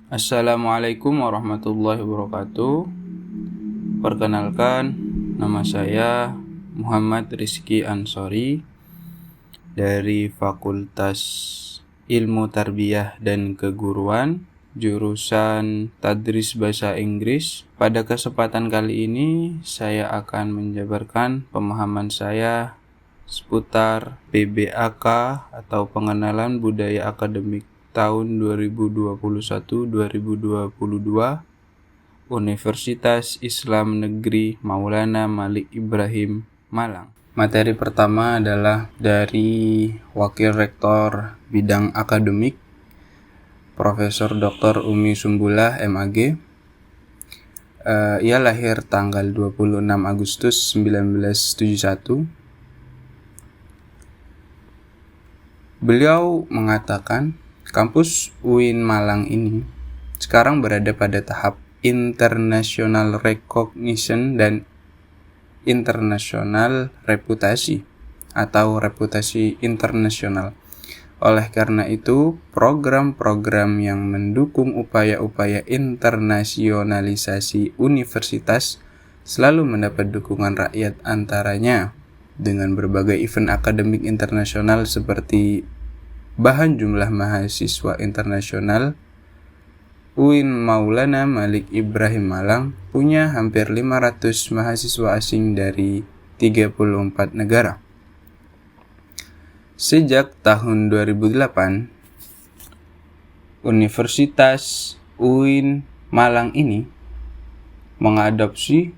Assalamualaikum warahmatullahi wabarakatuh. Perkenalkan, nama saya Muhammad Rizky Ansori dari Fakultas Ilmu Tarbiyah dan Keguruan, jurusan Tadris Bahasa Inggris. Pada kesempatan kali ini, saya akan menjabarkan pemahaman saya seputar PBAK atau Pengenalan Budaya Akademik tahun 2021-2022 Universitas Islam Negeri Maulana Malik Ibrahim Malang. Materi pertama adalah dari Wakil Rektor Bidang Akademik Profesor Dr. Umi Sumbullah MAG. Ia lahir tanggal 26 Agustus 1971. Beliau mengatakan kampus UIN Malang ini sekarang berada pada tahap international recognition dan international reputasi atau reputasi internasional. Oleh karena itu, program-program yang mendukung upaya-upaya internasionalisasi universitas selalu mendapat dukungan rakyat, antaranya dengan berbagai event akademik internasional seperti bahan jumlah mahasiswa internasional. UIN Maulana Malik Ibrahim Malang punya hampir 500 mahasiswa asing dari 34 negara. Sejak tahun 2008, Universitas UIN Malang ini mengadopsi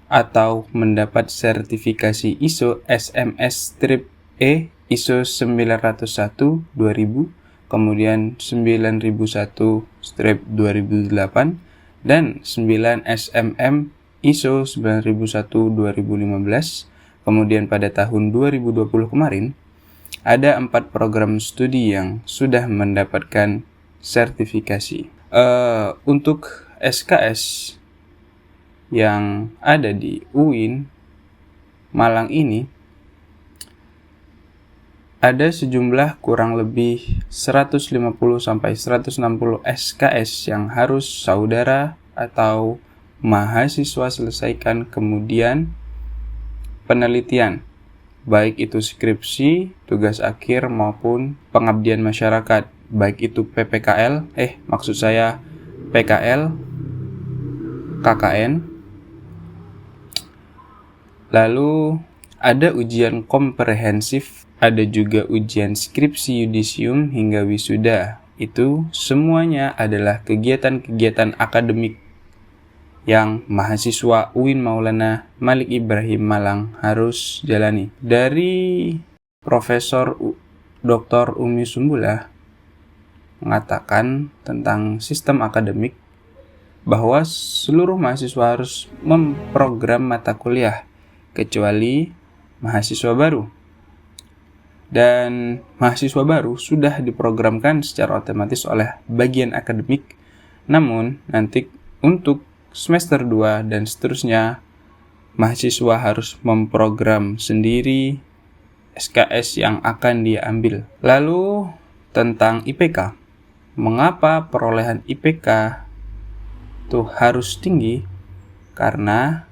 atau mendapat sertifikasi ISO SMS-E ISO 901/2000, kemudian 9001/2008 dan 9 SMM ISO 9001/2015. Kemudian pada tahun 2020 kemarin ada 4 program studi yang sudah mendapatkan sertifikasi. Untuk SKS yang ada di UIN Malang ini ada sejumlah kurang lebih 150-160 SKS yang harus saudara atau mahasiswa selesaikan, kemudian penelitian, baik itu skripsi, tugas akhir maupun pengabdian masyarakat, baik itu PPKL, PKL, KKN. Lalu ada ujian komprehensif, ada juga ujian skripsi yudisium hingga wisuda. Itu semuanya adalah kegiatan-kegiatan akademik yang mahasiswa UIN Maulana Malik Ibrahim Malang harus jalani. Dari Profesor Dr. Umi Sumbullah mengatakan tentang sistem akademik bahwa seluruh mahasiswa harus memprogram mata kuliah kecuali mahasiswa baru. Dan mahasiswa baru sudah diprogramkan secara otomatis oleh bagian akademik. Namun nanti untuk semester 2 dan seterusnya mahasiswa harus memprogram sendiri SKS yang akan dia ambil. Lalu tentang IPK. Mengapa perolehan IPK itu harus tinggi? Karena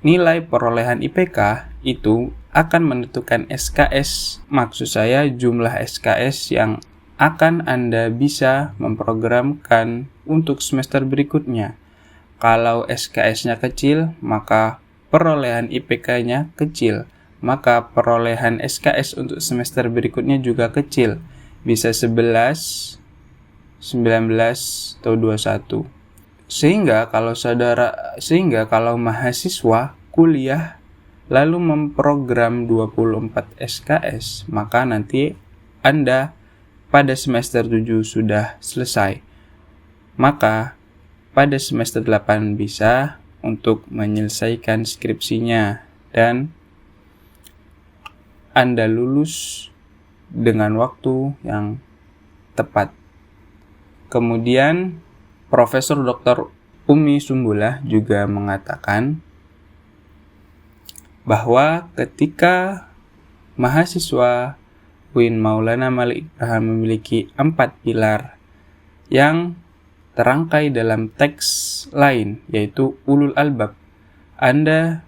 nilai perolehan IPK itu akan menentukan SKS, maksud saya jumlah SKS yang akan Anda bisa memprogramkan untuk semester berikutnya. Kalau SKS-nya kecil, maka perolehan IPK-nya kecil. Maka perolehan SKS untuk semester berikutnya juga kecil. Bisa 11, 19, atau 21. Sehingga kalau mahasiswa kuliah lalu memprogram 24 SKS, maka nanti Anda pada semester 7 sudah selesai. Maka pada semester 8 bisa untuk menyelesaikan skripsinya dan Anda lulus dengan waktu yang tepat. Kemudian Profesor Dr. Umi Sumbullah juga mengatakan bahwa ketika mahasiswa UIN Maulana Malik Ibrahim memiliki 4 pilar yang terangkai dalam teks lain, yaitu ulul albab. Anda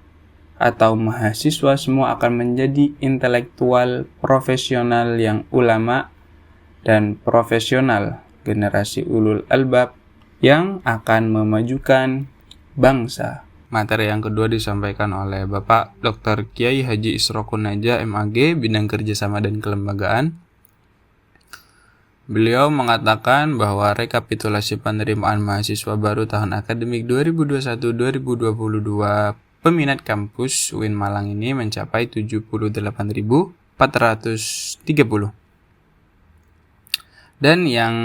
atau mahasiswa semua akan menjadi intelektual profesional yang ulama dan profesional, generasi ulul albab yang akan memajukan bangsa. Materi yang kedua disampaikan oleh Bapak Dr. Kiai Haji Isrokun Naja, MAG, Bidang Kerjasama dan Kelembagaan. Beliau mengatakan bahwa rekapitulasi penerimaan mahasiswa baru tahun akademik 2021-2022 peminat kampus UIN Malang ini mencapai 78.430. Dan yang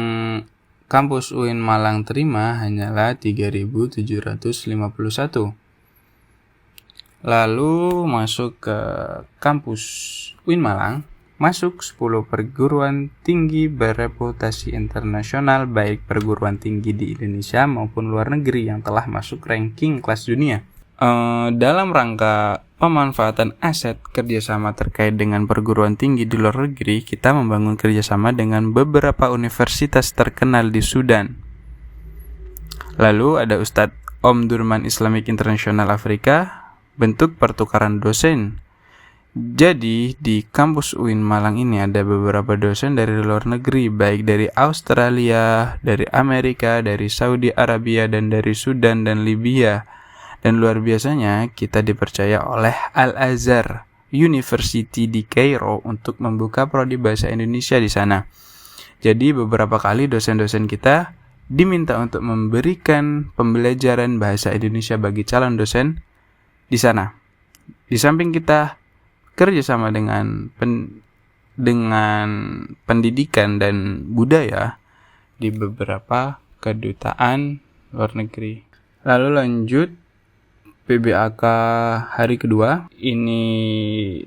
kampus UIN Malang terima hanyalah 3.751. Lalu masuk ke kampus UIN Malang, masuk 10 perguruan tinggi bereputasi internasional, baik perguruan tinggi di Indonesia maupun luar negeri yang telah masuk ranking kelas dunia. Dalam rangka pemanfaatan aset kerjasama terkait dengan perguruan tinggi di luar negeri, kita membangun kerjasama dengan beberapa universitas terkenal di Sudan. Lalu ada Ustadz Om Durman Islamic International Afrika, bentuk pertukaran dosen. Jadi di kampus UIN Malang ini ada beberapa dosen dari luar negeri, baik dari Australia, dari Amerika, dari Saudi Arabia, dan dari Sudan dan Libya. Dan luar biasanya kita dipercaya oleh Al-Azhar University di Kairo untuk membuka prodi bahasa Indonesia di sana. Jadi beberapa kali dosen-dosen kita diminta untuk memberikan pembelajaran bahasa Indonesia bagi calon dosen di sana. Di samping kita kerjasama dengan pendidikan dan budaya di beberapa kedutaan luar negeri. Lalu lanjut PBAK hari kedua, ini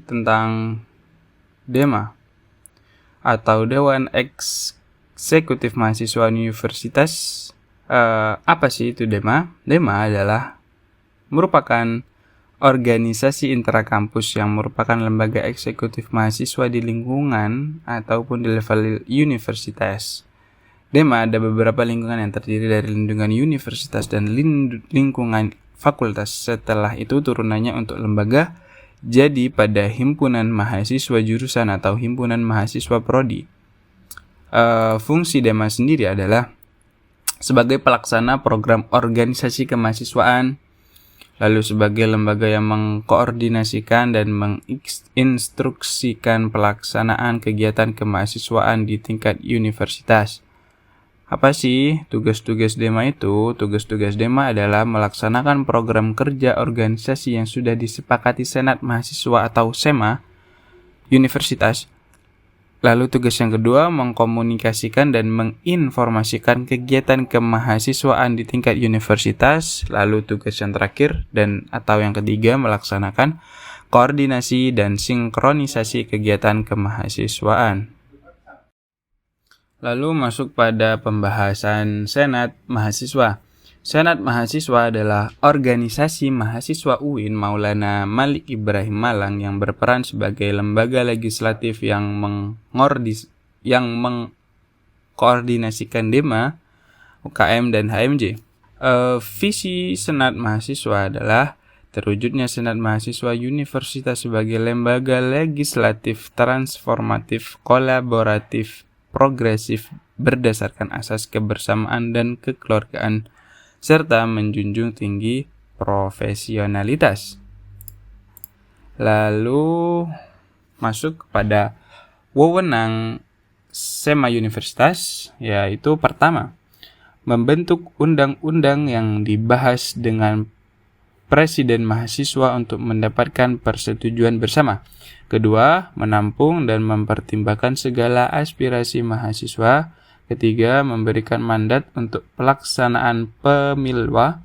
tentang DEMA atau Dewan Eksekutif Mahasiswa Universitas. Apa sih itu DEMA? DEMA adalah merupakan organisasi intrakampus yang merupakan lembaga eksekutif mahasiswa di lingkungan ataupun di level universitas. DEMA ada beberapa lingkungan yang terdiri dari lingkungan universitas dan lingkungan fakultas. Setelah itu turunannya untuk lembaga jadi pada himpunan mahasiswa jurusan atau himpunan mahasiswa prodi. Fungsi DEMA sendiri adalah sebagai pelaksana program organisasi kemahasiswaan, lalu sebagai lembaga yang mengkoordinasikan dan menginstruksikan pelaksanaan kegiatan kemahasiswaan di tingkat universitas. Apa sih tugas-tugas DEMA itu? Tugas-tugas DEMA adalah melaksanakan program kerja organisasi yang sudah disepakati Senat Mahasiswa atau SEMA universitas. Lalu tugas yang kedua, mengkomunikasikan dan menginformasikan kegiatan kemahasiswaan di tingkat universitas. Lalu tugas yang terakhir atau yang ketiga, melaksanakan koordinasi dan sinkronisasi kegiatan kemahasiswaan. Lalu masuk pada pembahasan Senat Mahasiswa. Senat Mahasiswa adalah organisasi mahasiswa UIN Maulana Malik Ibrahim Malang yang berperan sebagai lembaga legislatif yang mengkoordinasikan DEMA, UKM, dan HMJ. Visi Senat Mahasiswa adalah terwujudnya Senat Mahasiswa Universitas sebagai lembaga legislatif transformatif, kolaboratif, progresif, berdasarkan asas kebersamaan dan kekeluargaan, serta menjunjung tinggi profesionalitas. Lalu masuk kepada wewenang SEMA Universitas, yaitu pertama, membentuk undang-undang yang dibahas dengan Presiden mahasiswa untuk mendapatkan persetujuan bersama. Kedua, menampung dan mempertimbangkan segala aspirasi mahasiswa. Ketiga, memberikan mandat untuk pelaksanaan pemilwa.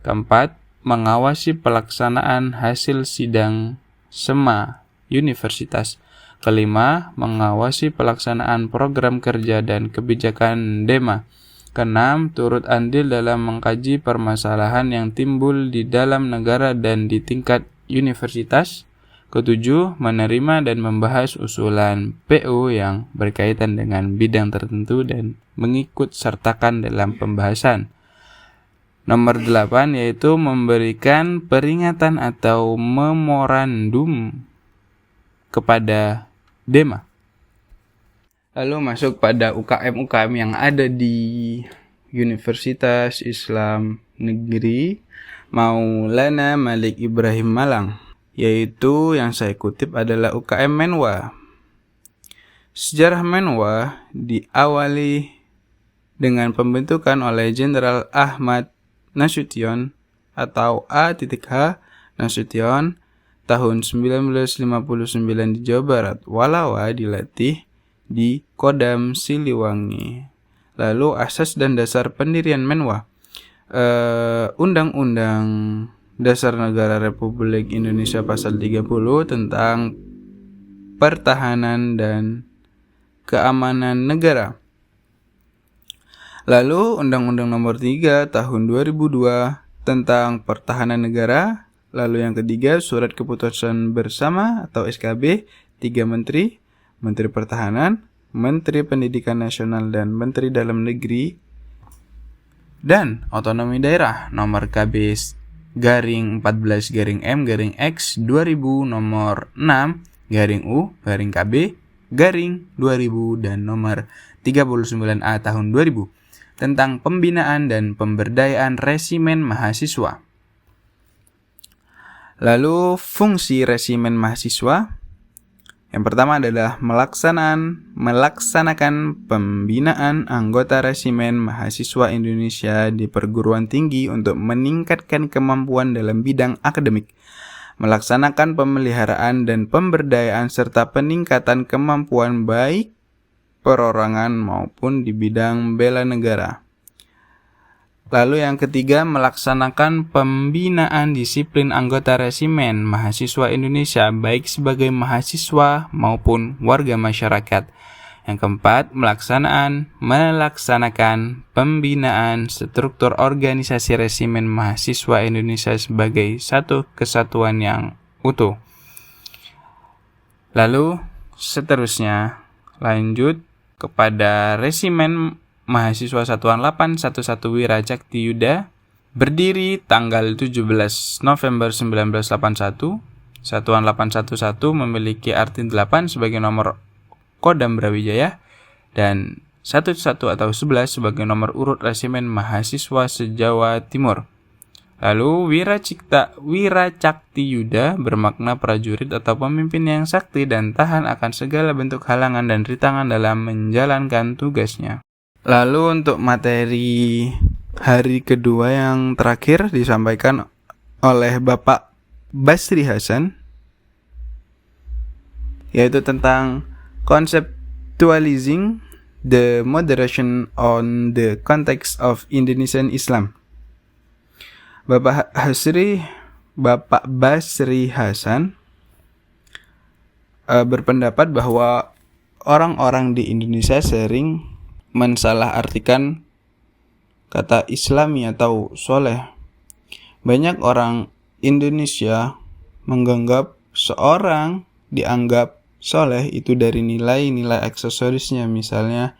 Keempat, mengawasi pelaksanaan hasil sidang SEMA Universitas. Kelima, mengawasi pelaksanaan program kerja dan kebijakan DEMA. Keenam, turut andil dalam mengkaji permasalahan yang timbul di dalam negara dan di tingkat universitas. Ketujuh, menerima dan membahas usulan PO yang berkaitan dengan bidang tertentu dan mengikut sertakan dalam pembahasan. Nomor 8 yaitu memberikan peringatan atau memorandum kepada DEMA. Lalu masuk pada UKM-UKM yang ada di Universitas Islam Negeri Maulana Malik Ibrahim Malang, yaitu yang saya kutip adalah UKM Menwa. Sejarah Menwa diawali dengan pembentukan oleh Jenderal Ahmad Nasution atau A.H. Nasution tahun 1959 di Jawa Barat. Walawa dilatih di Kodam Siliwangi. Lalu asas dan dasar pendirian Menwa. Undang-Undang Dasar Negara Republik Indonesia Pasal 30 tentang pertahanan dan keamanan negara. Lalu Undang-Undang Nomor 3 Tahun 2002 tentang pertahanan negara. Lalu yang ketiga, Surat Keputusan Bersama atau SKB 3 Menteri, Menteri Pertahanan, Menteri Pendidikan Nasional dan Menteri Dalam Negeri, dan Otonomi Daerah Nomor KB garing 14 garing M garing X 2000 nomor 6 garing U garing KB garing 2000 dan nomor 39A tahun 2000 tentang pembinaan dan pemberdayaan resimen mahasiswa. Lalu fungsi resimen mahasiswa yang pertama adalah melaksanakan pembinaan anggota resimen mahasiswa Indonesia di perguruan tinggi untuk meningkatkan kemampuan dalam bidang akademik, melaksanakan pemeliharaan dan pemberdayaan serta peningkatan kemampuan baik perorangan maupun di bidang bela negara. Lalu yang ketiga, melaksanakan pembinaan disiplin anggota resimen mahasiswa Indonesia baik sebagai mahasiswa maupun warga masyarakat. Yang keempat, melaksanakan pembinaan struktur organisasi resimen mahasiswa Indonesia sebagai satu kesatuan yang utuh. Lalu seterusnya lanjut kepada resimen mahasiswa Satuan 811 Wiracakti Yuda, berdiri tanggal 17 November 1981. Satuan 811 memiliki arti 8 sebagai nomor Kodam Brawijaya dan 11 atau 11 sebagai nomor urut resimen mahasiswa se-Jawa Timur. Lalu Wiracakti Yuda bermakna prajurit atau pemimpin yang sakti dan tahan akan segala bentuk halangan dan rintangan dalam menjalankan tugasnya. Lalu untuk materi hari kedua yang terakhir disampaikan oleh Bapak Basri Hasan, yaitu tentang conceptualizing the moderation on the context of Indonesian Islam. Bapak Basri Hasan berpendapat bahwa orang-orang di Indonesia sering mensalahartikan kata Islami atau soleh. Banyak orang Indonesia menganggap seorang dianggap soleh itu dari nilai-nilai aksesorisnya. Misalnya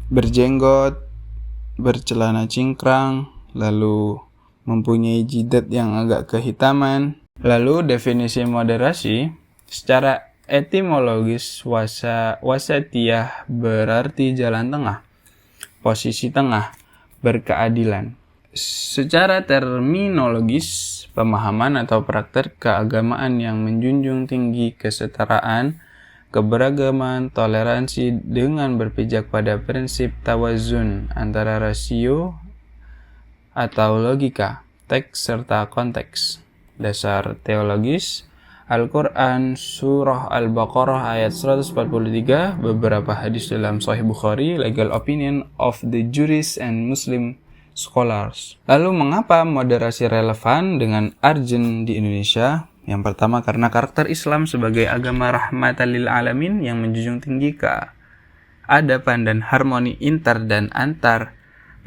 berjenggot, bercelana cingkrang, lalu mempunyai jidat yang agak kehitaman. Lalu definisi moderasi secara etimologis wasatiyah berarti jalan tengah, posisi tengah, berkeadilan. Secara terminologis, pemahaman atau praktek keagamaan yang menjunjung tinggi kesetaraan, keberagaman, toleransi dengan berpijak pada prinsip tawazun antara rasio atau logika, teks serta konteks. Dasar teologis, Al-Quran Surah Al-Baqarah ayat 143, beberapa hadis dalam Sahih Bukhari, legal opinion of the jurists and Muslim scholars. Lalu mengapa moderasi relevan dengan urgent di Indonesia? Yang pertama karena karakter Islam sebagai agama rahmatan lil alamin yang menjunjung tinggi keadaban dan harmoni inter dan antar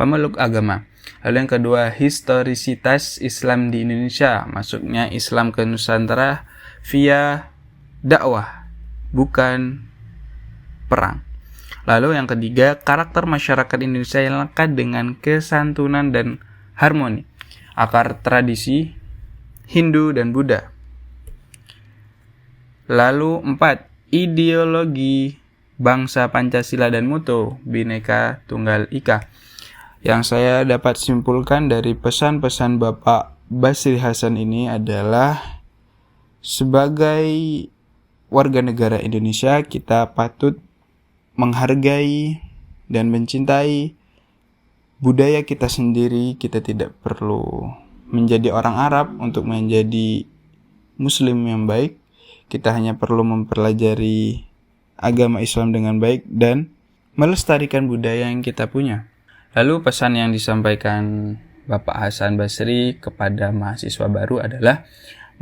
pemeluk agama. Lalu yang kedua, historisitas Islam di Indonesia. Masuknya Islam ke Nusantara via dakwah, bukan perang. Lalu yang ketiga, karakter masyarakat Indonesia yang lekat dengan kesantunan dan harmoni. Akar tradisi Hindu dan Buddha. Lalu 4, ideologi bangsa Pancasila dan Mutu Bhinneka Tunggal Ika. Yang saya dapat simpulkan dari pesan-pesan Bapak Basri Hasan ini adalah sebagai warga negara Indonesia kita patut menghargai dan mencintai budaya kita sendiri. Kita tidak perlu menjadi orang Arab untuk menjadi Muslim yang baik. Kita hanya perlu mempelajari agama Islam dengan baik dan melestarikan budaya yang kita punya. Lalu pesan yang disampaikan Bapak Hasan Basri kepada mahasiswa baru adalah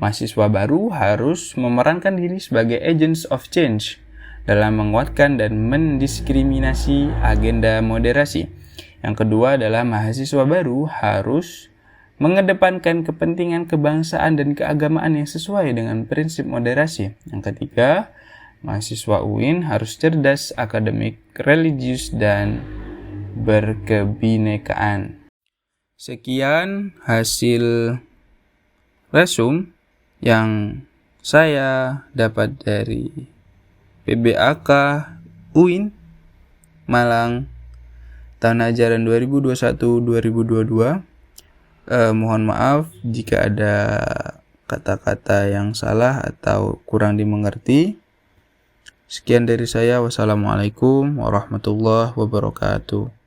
mahasiswa baru harus memerankan diri sebagai agents of change dalam menguatkan dan mendiskriminasi agenda moderasi. Yang kedua adalah mahasiswa baru harus mengedepankan kepentingan kebangsaan dan keagamaan yang sesuai dengan prinsip moderasi. Yang ketiga, mahasiswa UIN harus cerdas, akademik, religius, dan berkebinekaan. Sekian hasil resum yang saya dapat dari PBAK UIN Malang tahun ajaran 2021-2022. Mohon maaf jika ada kata-kata yang salah atau kurang dimengerti. Sekian dari saya. Wassalamualaikum warahmatullahi wabarakatuh.